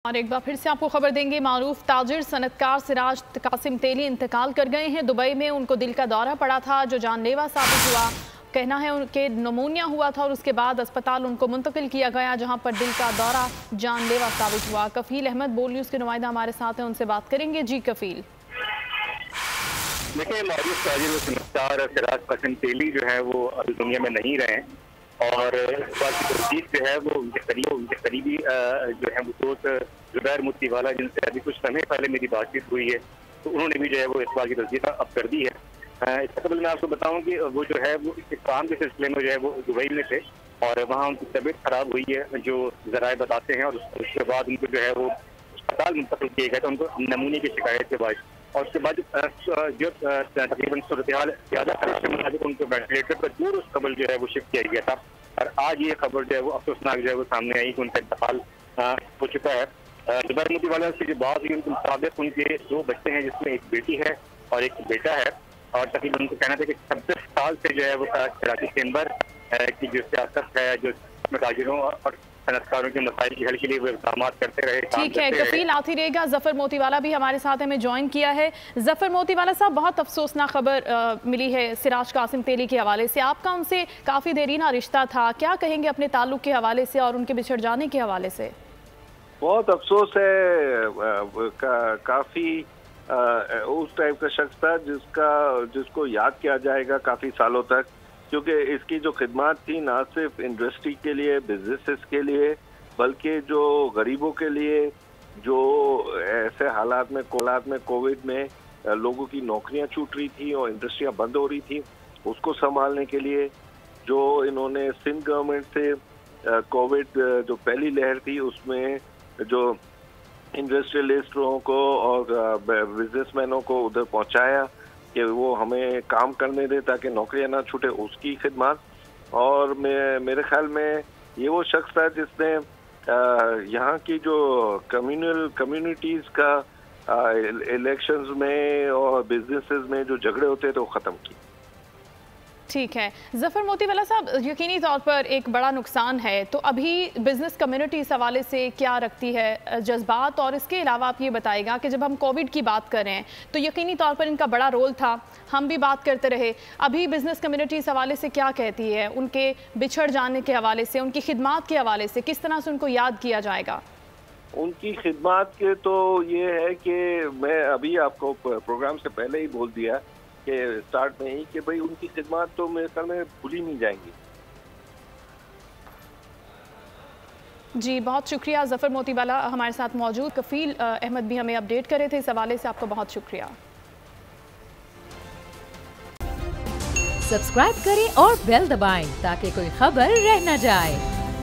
और एक बार फिर से आपको खबर देंगे। मारूफ ताजिर सनतकार सिराज कासिम तेली इंतकाल कर गए हैं। दुबई में उनको दिल का दौरा पड़ा था जो जानलेवा साबित हुआ। कहना है उनके नमूनिया हुआ था और उसके बाद अस्पताल उनको मुंतकिल किया गया जहां पर दिल का दौरा जानलेवा साबित हुआ। कफील अहमद बोल न्यूज़ के नुमाइंदा हमारे साथ हैं, उनसे बात करेंगे। जी कफील। देखिए, मारूफ ताजिर सनतकार सिराज कासिम तेली जो है वो अभी दुनिया में नहीं रहे और इस बात की तस्दीक जो है वो उनके करीबी जो है वो दोस्त जुबैर मुफ्तीवाला, जिनसे अभी कुछ समय पहले मेरी बातचीत हुई है, तो उन्होंने भी जो है वो इस बात की तस्दीक अब कर दी है। इससे कबल मैं आपको बताऊं कि वो जो है वो इस काम के सिलसिले में जो है वो दुबई में थे और वहाँ उनकी तबीयत खराब हुई है जो ज़राए बताते हैं, और उसके बाद उनको जो है वो अस्पताल मुंतकिल किए गए थे उनको नमूने की शिकायत के बाद, और उसके बाद जो तकरीबन सूरत हाल ज़्यादा खराब के मुताबिक उनको वेंटिलेटर पर दूर उस कबल जो है वो शिफ्ट किया गया था। और आज ये खबर जो है वो अफसोसनाक जो है वो सामने आई कि उनका इंतकाल हो चुका है। जुबैर मुफ्तीवाला से जो बात हुई उनके मुताबिक उनके 2 बच्चे हैं जिसमें एक बेटी है और एक बेटा है, और तकरीबन उनको कहना था कि 26 साल से जो है वो कराची चैम्बर की जो सियासत है, जो ताजिरों और सनतकारों के मसाइल के हल के लिए वो इक़दाम करते रहे। ठीक है कफील, आती रहेगा। जफर मोतीवाला भी हमारे साथ हमें ज्वाइन किया है। जफर मोतीवाला साहब, बहुत अफसोसनाक खबर मिली है सिराज कासिम तेली के हवाले से। आपका उनसे काफ़ी देरीना रिश्ता था, क्या कहेंगे अपने ताल्लुक़ के हवाले से और उनके बिछड़ जाने के हवाले से? बहुत अफसोस है। काफ़ी उस टाइप का शख्स था जिसको याद किया जाएगा काफ़ी सालों तक, क्योंकि इसकी जो खिदमत थी ना सिर्फ इंडस्ट्री के लिए, बिजनेसेस के लिए, बल्कि जो गरीबों के लिए, जो ऐसे हालात में कोविड में लोगों की नौकरियां छूट रही थी और इंडस्ट्रियां बंद हो रही थी, उसको संभालने के लिए जो इन्होंने सिंध गवर्नमेंट से कोविड जो पहली लहर थी उसमें जो इंडस्ट्रियलिस्टों को और बिजनेसमैनों को उधर पहुंचाया कि वो हमें काम करने दे ताकि नौकरियां ना छूटे, उसकी खिदमत। और मेरे ख्याल में ये वो शख्स था जिसने यहाँ की जो कम्युनिटीज़ का इलेक्शंस में और बिजनेसेस में जो झगड़े होते थे वो ख़त्म किए। ठीक है जफर मोतीवाला साहब, यकीनी तौर पर एक बड़ा नुकसान है, तो अभी बिज़नेस कम्युनिटी इस हवाले से क्या रखती है जज्बात? और इसके अलावा आप ये बताएगा कि जब हम कोविड की बात कर रहे हैं तो यकीनी तौर पर इनका बड़ा रोल था, हम भी बात करते रहे। अभी बिज़नेस कम्युनिटी इस हवाले से क्या कहती है, उनके बिछड़ जाने के हवाले से, उनकी खिदमात के हवाले से, किस तरह से उनको याद किया जाएगा? उनकी खिदमात के तो ये है कि मैं अभी आपको प्रोग्राम से पहले ही बोल दिया कि स्टार्ट में ही कि भाई उनकी खिदमत तो मेरे ख्याल में भूली नहीं जाएंगी। जी बहुत शुक्रिया। जफर मोतीवाला हमारे साथ मौजूद। कफील अहमद भी हमें अपडेट कर रहे थे इस हवाले से, आपको बहुत शुक्रिया। सब्सक्राइब करें और बेल दबाएं ताकि कोई खबर रह न जाए।